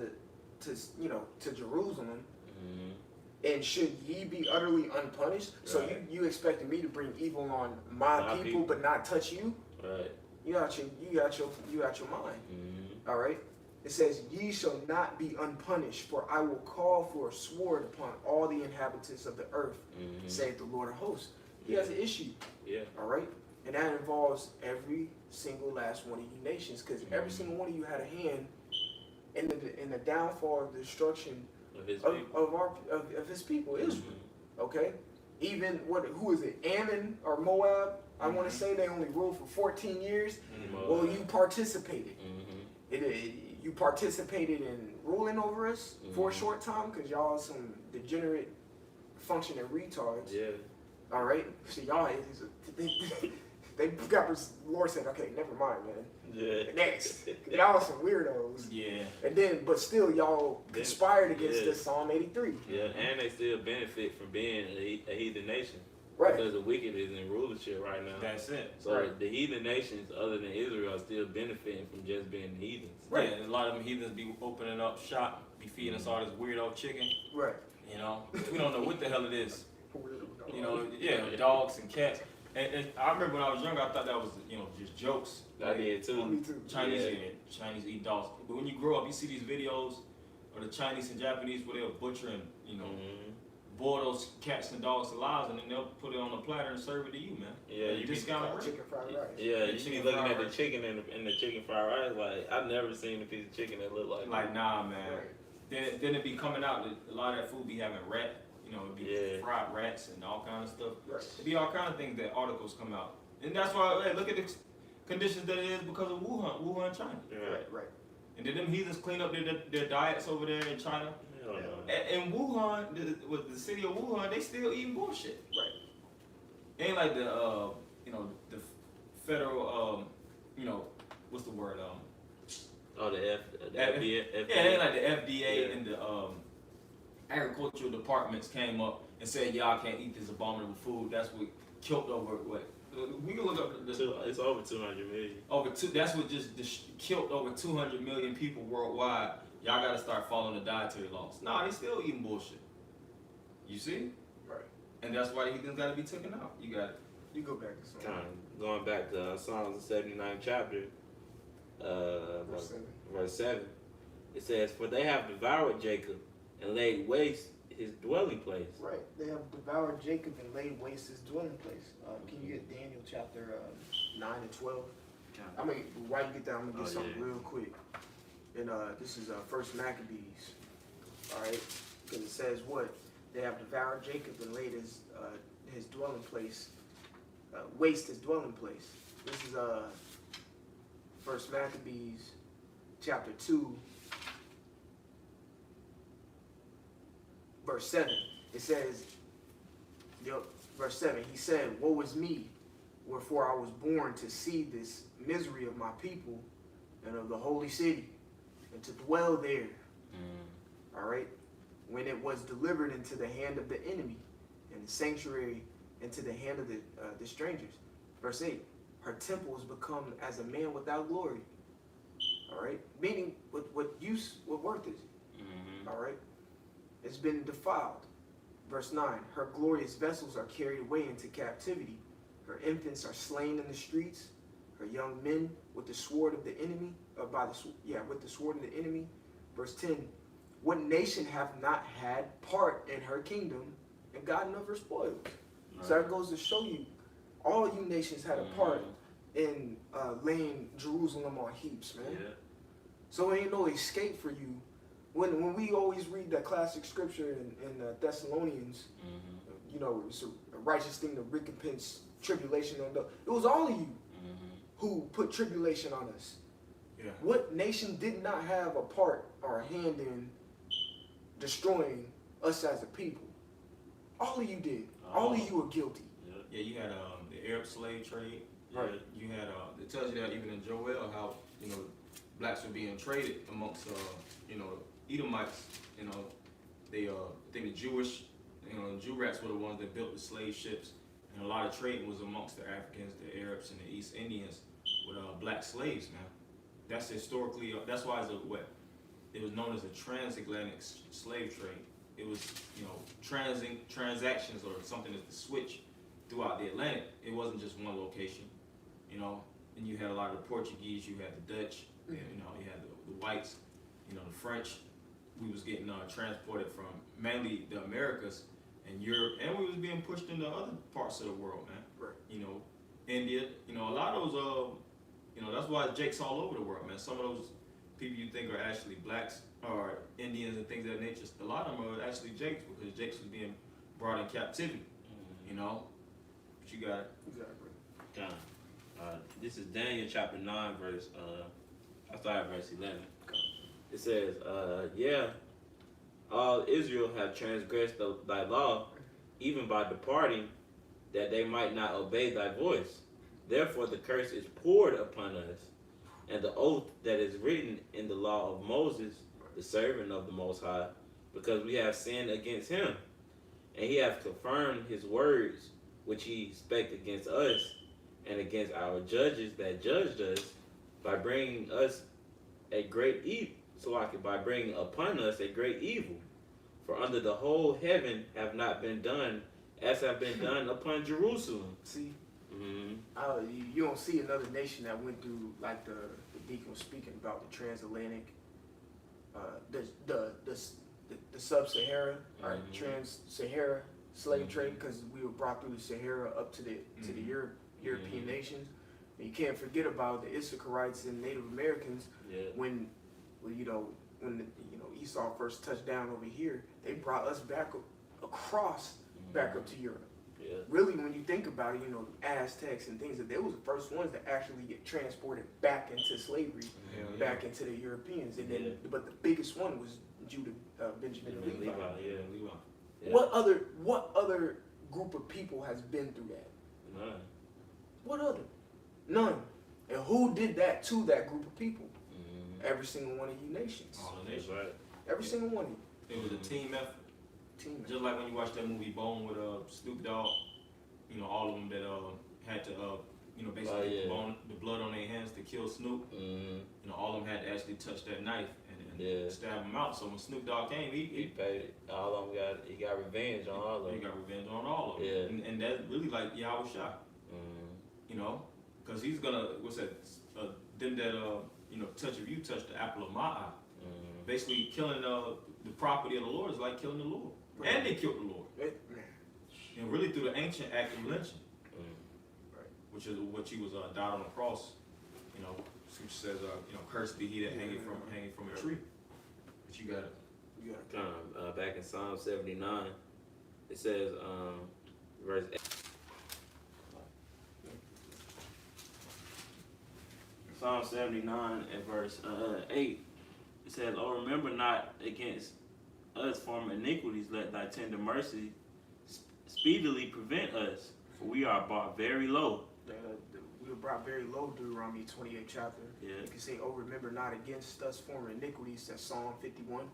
to Jerusalem.
Mm-hmm.
And should ye be utterly unpunished? So
Right.
you expecting me to bring evil on my
My
people,
people.
but not touch you?
Right.
You out your mind.
Mm-hmm.
All right. It says, "Ye shall not be unpunished, for I will call for a sword upon all the inhabitants of the earth,"
Mm-hmm.
saith the Lord of hosts. He has an issue.
Yeah.
All right, and that involves every single last one of you nations, because every single one of you had a hand in the downfall of the destruction
Of his
of,
people.
of his people, Israel.
Mhm.
Okay, even who is it, Ammon or Moab? I want to say they only ruled for 14 years.
Mhm.
Well, you participated.
Mhm.
You participated in ruling over us for a
Mhm.
short time because y'all some degenerate, functioning retards.
Yeah.
All right, so y'all they got the Lord said, okay, never mind, man.
Yeah.
Next, y'all some weirdos.
Yeah.
And then, but still, y'all conspired against
Yeah.
this Psalm 83.
Yeah, and they still benefit from being a heathen nation.
Right.
Because the wicked is in rulership right now.
That's it.
So
Right.
the heathen nations, other than Israel, are still benefiting from just being heathens.
Right.
Yeah, and a lot of them heathens be opening up shop, be feeding us all this weirdo chicken.
Right.
You know, we don't know what the hell it is.
Weirdo.
You know, yeah, dogs and cats. And I remember when I was younger, I thought that was, just jokes.
I did too.
Me too.
Chinese
Yeah.
Chinese eat dogs. But when you grow up, you see these videos of the Chinese and Japanese where they'll butcher and
Mhm.
boil those cats and dogs alive, and then they'll put it on a platter and serve it to you, man.
Yeah,
At a
you be-
discounted rate.
Chicken fried rice.
Yeah, you be
chicken
looking
fried
at the
rice.
chicken in the chicken fried rice. Like I've never seen a piece of chicken that looked like
Like,
that.
nah, man.
Right.
Then it be coming out that a lot of that food be having rat, it'd be
Yeah.
fried rats and all kind of stuff.
Right.
It be all kind of things that articles come out. And that's why, hey, look at the conditions that it is because of Wuhan, China.
Right.
Right.
And did them heathens clean up their diets over there in China?
Hell no.
And Wuhan, with the city of Wuhan, they still eating bullshit.
Right.
Ain't like the the federal what's the word
Oh, the
F-
FBI.
yeah, ain't like the FDA
Yeah.
and the agricultural departments came up and said y'all can't eat this abominable food. That's what killed over what we can look up
It's over 200 million.
over two. That's what just killed over 200 million people worldwide. Y'all got to start following the dietary laws. Nah, they still eating bullshit. You see?
Right.
And that's why the heathens got to be taken out. You got it.
You go back to Psalm.
Kind of going back to Psalms 79th chapter,
Verse 7.
verse 7. It says, "For they have devoured Jacob and laid waste his dwelling place."
Right. They have devoured Jacob and laid waste his dwelling place. Can you get Daniel chapter 9 and 12? I mean, while you get that, I'm gonna get
Oh,
something
yeah.
real quick. And this is First Maccabees. All right, because it says what they have devoured Jacob and laid his dwelling place, waste his dwelling place. This is First Maccabees chapter 2, verse 7. It says, verse 7. He said, "Woe is me, wherefore I was born to see this misery of my people and of the holy city, and to dwell there." All right, when it was delivered into the hand of the enemy, and the sanctuary into the hand of the strangers. Verse 8. Her temple has become as a man without glory. All right, meaning what worth is it?
Mm-hmm.
All right, it's been defiled. Verse 9. Her glorious vessels are carried away into captivity. Her infants are slain in the streets. Her young men with the sword of the enemy, with the sword of the enemy. Verse 10. What nation have not had part in her kingdom and gotten of her spoils? So that goes to show you, all you nations had a part in laying Jerusalem on heaps, man.
Yeah.
So ain't no escape for you. When we always read that classic scripture in Thessalonians,
Mm-hmm.
it's a righteous thing to recompense tribulation on those. It was all of you who put tribulation on us.
Yeah.
What nation did not have a part or a hand in destroying us as a people. All of you did. All of you are guilty.
Yeah, you had the Arab slave trade.
Right.
You had it tells you that even in Joel how blacks were being traded amongst Edomites. They I think the Jewish Jew rats were the ones that built the slave ships, and a lot of trading was amongst the Africans, the Arabs, and the East Indians with black slaves. Man, that's historically that's why it was known as a transatlantic slave trade. It was transactions or something that's the switch throughout the Atlantic. It wasn't just one location. And you had a lot of the Portuguese, you had the Dutch, you had the whites, the French. We was getting transported from mainly the Americas and Europe, and we was being pushed into other parts of the world, man.
Right.
India, a lot of those, that's why Jake's all over the world, man. Some of those people you think are actually blacks or Indians and things of that nature, a lot of them are actually Jakes because Jakes was being brought in captivity, But you got it.
Exactly.
This is Daniel chapter 9, verse, I start at verse 11. It says, all Israel have transgressed thy law, even by departing, that they might not obey thy voice. Therefore the curse is poured upon us, and the oath that is written in the law of Moses, the servant of the Most High, because we have sinned against him. And he hath confirmed his words, which he spake against us, and against our judges that judged us, by bringing us a great evil. By bringing upon us a great evil. For under the whole heaven have not been done as have been done upon Jerusalem.
See, you don't see another nation that went through like the deacon was speaking about the transatlantic, the sub-Sahara, or trans-Sahara slave trade, because we were brought through the Sahara up to the European nations. And you can't forget about the Issacharites and Native Americans when Esau first touched down over here. They brought us back across back up to Europe.
Yeah.
Really, when you think about it, Aztecs and things, that they was the first ones to actually get transported back into slavery, back into the Europeans. And then, but the biggest one was Judah, Benjamin and Levi.
Yeah.
What other group of people has been through that?
None.
What other? None. And who did that to that group of people? Every single one of you nations.
All the nations.
Right.
Every single one of you.
It was a team effort.
Team.
Just like when you watch that movie Bone with Snoop Dogg, all of them that had to basically put the blood on their hands to kill Snoop. All of them had to actually touch that knife and stab him out. So when Snoop Dogg came, he
paid it. All of them got revenge on all of them.
He got revenge on all of them.
Yeah.
And that's really like Yahweh Shai. Because he's gonna them that touch of you touch the apple of my eye. Basically killing the property of the Lord is like killing the Lord. Right. And they killed the Lord. And really through the ancient act of lynching. Right. Which is what he was died on the cross. Scripture says, cursed be he that hanging from a tree. But you got it.
Back in Psalm 79, it says, verse 8. Psalm 79 and verse 8, it says, "Oh, remember not against us former iniquities, let thy tender mercy speedily prevent us, for we are brought very low."
We were brought very low, Deuteronomy 28 chapter.
Yeah.
You can say, "Oh, remember not against us former iniquities." That's Psalm 51.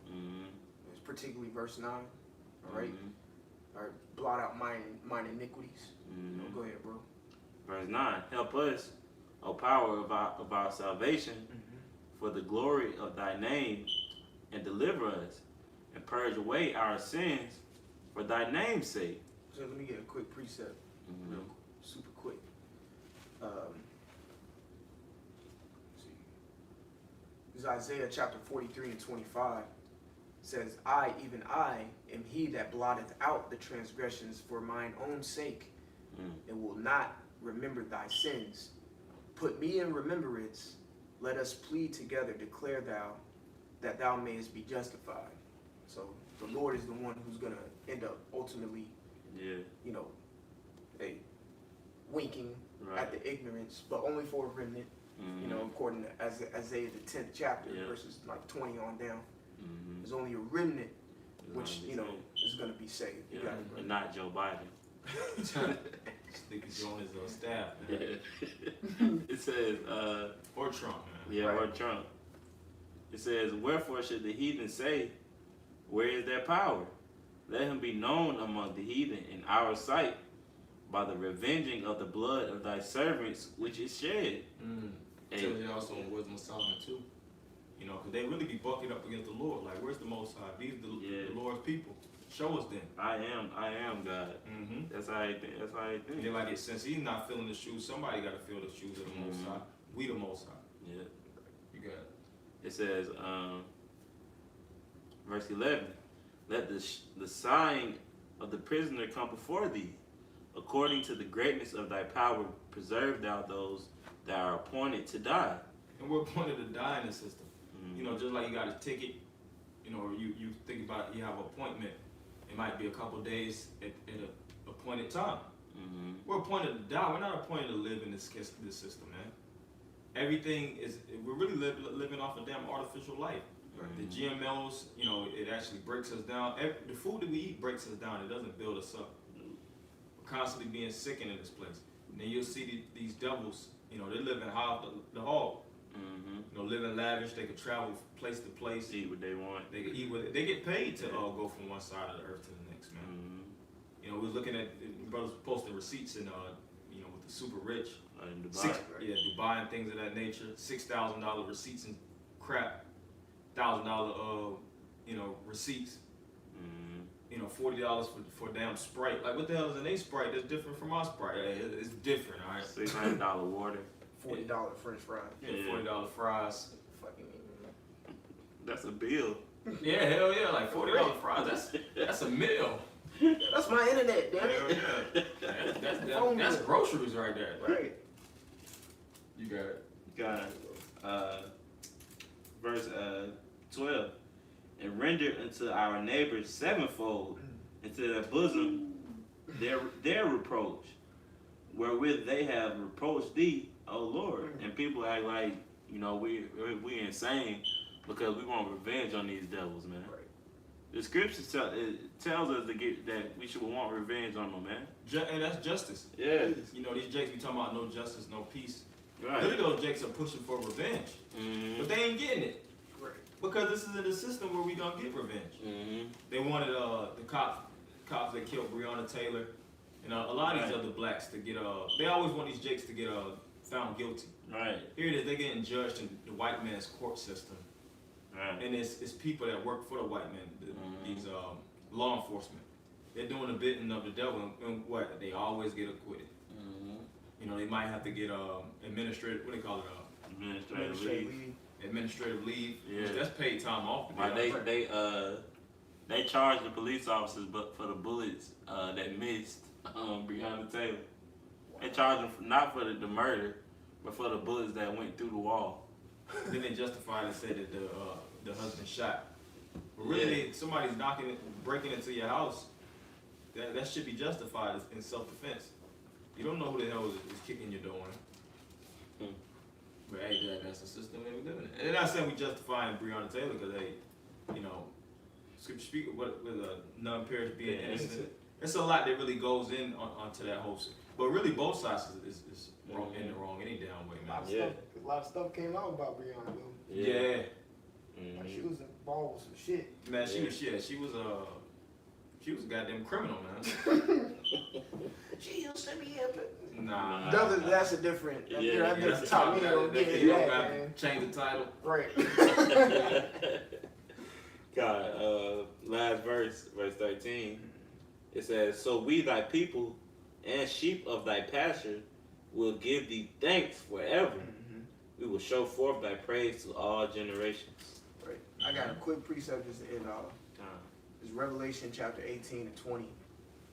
It's particularly verse 9. All right. Or blot out mine iniquities. Go ahead, bro.
Verse 9, "Help us, O power of our salvation, for the glory of thy name, and deliver us, and purge away our sins for thy name's sake."
So let me get a quick precept, real super quick. This is Isaiah chapter 43 and 25. It says, "I, even I, am he that blotteth out the transgressions for mine own sake, and will not remember thy sins. Put me in remembrance, let us plead together, declare thou, that thou mayest be justified." So the Lord is the one who's going to end up ultimately, winking at the ignorance, but only for a remnant, according to Isaiah the 10th chapter, verses like 20 on down. There's only a remnant which is gonna be saved. You
Yeah,
got it,
and
bro.
not Joe Biden.
Sleepy Joe on his staff, man.
It says,
Or Trump, man.
yeah,
Right.
or Trump. It says, wherefore should the heathen say, where is their power? Let him be known among the heathen in our sight by the revenging of the blood of thy servants which is shed.
Tells you also in Wisdom of Solomon too. You know, because they really be bucking up against the Lord. Like, where's the Most High? These the Lord's people. Show us then.
I am God.
Mm-hmm.
That's how I think. That's how I think.
They're like, since he's not feeling the shoes, somebody got to feel the shoes of the Most High. We the Most High.
Yeah.
You got it.
It says, verse 11, let the sign of the prisoner come before thee. According to the greatness of thy power, preserve thou those that are appointed to die.
And we're appointed to die in the system. You know, just like you got a ticket, you know, or you think about you have an appointment, it might be a couple of days at an appointed time. We're appointed to die. We're not appointed to live in this system, man. Everything is, we're really living off a damn artificial life. The GMOs, you know, it actually breaks us down. The food that we eat breaks us down. It doesn't build us up. We're constantly being sickened in this place. And then you'll see these devils, you know, they live in the hall. You know, living lavish. They can travel place to place.
Eat what they want.
They can eat what they get paid to go from one side of the earth to the next, man. You know, we're looking at brothers posting receipts in, you know, with the super rich.
In Dubai.
Dubai and things of that nature. $6,000 receipts and crap. $1,000, you know, receipts. You know, $40 for damn Sprite. Like, what the hell is in a Sprite that's different from our Sprite? It's different, all right?
$600 water.
$40 French fries.
Yeah, $40 fries.
Fucking.
That's a bill.
Yeah, hell yeah, like $40 fries. That's a meal.
That's my internet, damn
Hell
it.
yeah. That's groceries right there.
Right.
You got it.
God. Verse 12. And render unto our neighbors sevenfold into their bosom their reproach, wherewith they have reproached thee, O Lord. And people act like, you know, we insane because we want revenge on these devils, man.
Right.
The scripture tells us that we should want revenge on them, man.
And that's justice.
Yeah.
You know, these jakes be talking about no justice, no peace.
Right.
Really, those jakes are pushing for revenge. But they ain't getting it.
Right.
Because this is in the system where we gonna get revenge. They wanted the cops that killed Breonna Taylor and a lot of these other blacks to get they always want these jakes to get found guilty.
Right.
Here it is, they're getting judged in the white man's court system.
Right.
And it's people that work for the white man, these law enforcement. They're doing the bidding of the devil, and what? They always get acquitted. You know, they might have to get administrative, what do they call it? Administrative leave.
Yeah.
Which that's paid time off.
Right, they charged the police officers but for the bullets that missed Breonna Taylor. They charged them not for the murder, but for the bullets that went through the wall.
Then they justified and said that the husband shot. But really, somebody's breaking into your house. That should be justified in self-defense. You don't know who the hell is kicking your door in. But hey, that's the system that we live in. And they're not saying we justifying Breonna Taylor because you know, scripture speak with none perish being innocent. It's a lot that really goes in onto that whole. But really, both sides is wrong in the wrong any damn way, man.
A lot of stuff came out about Breonna, though.
Yeah.
Like, she was involved with some shit.
Man, she was a goddamn criminal, man.
She used to be in.
Nah.
That's a different.
Yeah,
That's top me on getting that, man.
Change the title.
Right.
God, last verse 13. It says, so we thy people and sheep of thy pasture will give thee thanks forever. We will show forth thy praise to all generations.
Right. I got a quick precept just in is Revelation chapter 18 and 20. It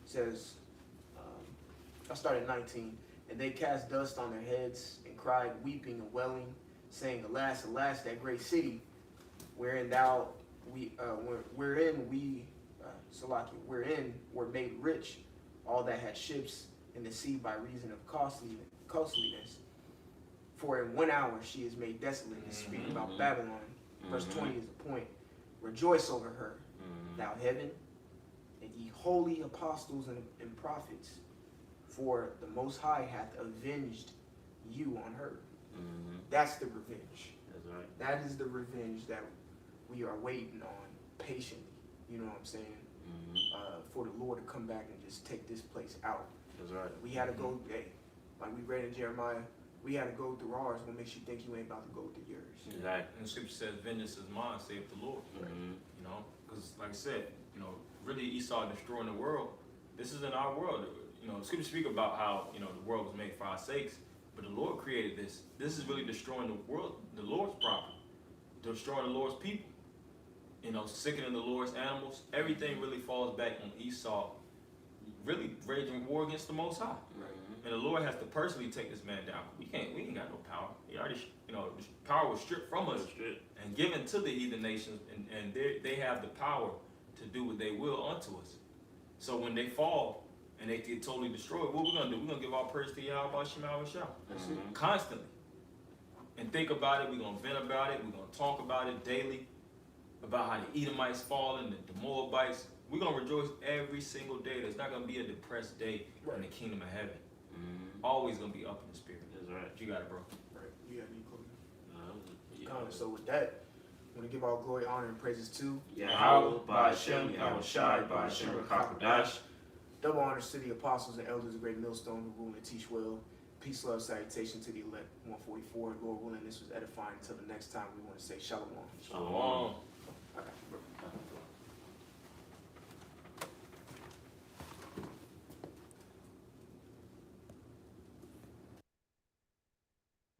says, I started 19, and they cast dust on their heads and cried, weeping and wailing, saying, alas, alas, that great city, wherein were made rich all that had ships in the sea by reason of costliness. For in 1 hour she is made desolate. It's speaking about Babylon. Verse 20 is the point. Rejoice over her, Now heaven and ye holy apostles and prophets, for the Most High hath avenged you on her. That's the revenge.
That's right.
That is the revenge that we are waiting on patiently. You know what I'm saying? For the Lord to come back and just take this place out.
That's right.
We had to go, hey, like we read in Jeremiah, we had to go through ours. What makes you think you ain't about to go through yours?
Exactly.
And the scripture says, vengeance is mine, saith the Lord. You know, because like I said, you know, really Esau destroying the world. This is in our world. You know, the scripture speak about how, you know, the world was made for our sakes, but the Lord created this. This is really destroying the world, the Lord's property, destroying the Lord's people. You know, sickening the Lord's animals. Everything really falls back on Esau, really waging war against the Most High. And the Lord has to personally take this man down. We ain't got no power. He already, you know, power was stripped from us and given to the heathen nations, and they have the power to do what they will unto us. So when they fall and they get totally destroyed, what we're gonna do? We're gonna give our praise to Yahweh Shema constantly, and think about it. We're gonna vent about it. We're gonna talk about it daily, about how the Edomites falling, the Moabites. We're gonna rejoice every single day. There's not gonna be a depressed day in the kingdom of heaven. Always gonna be up in the spirit.
That's right.
You got it, bro.
Right. You have any closing?
Yeah.
So with that, I want to give all glory, honor, and praises to
Yahweh, by Hashem, Yahweh Shai, by Hashem, Rakakadash.
double honors to the apostles and elders of Great Millstone who rule and teach well. Peace, love, salutation to the elect 144. Lord willing, this was edifying. Until the next time, we want to say shalom.
Shalom.
Okay.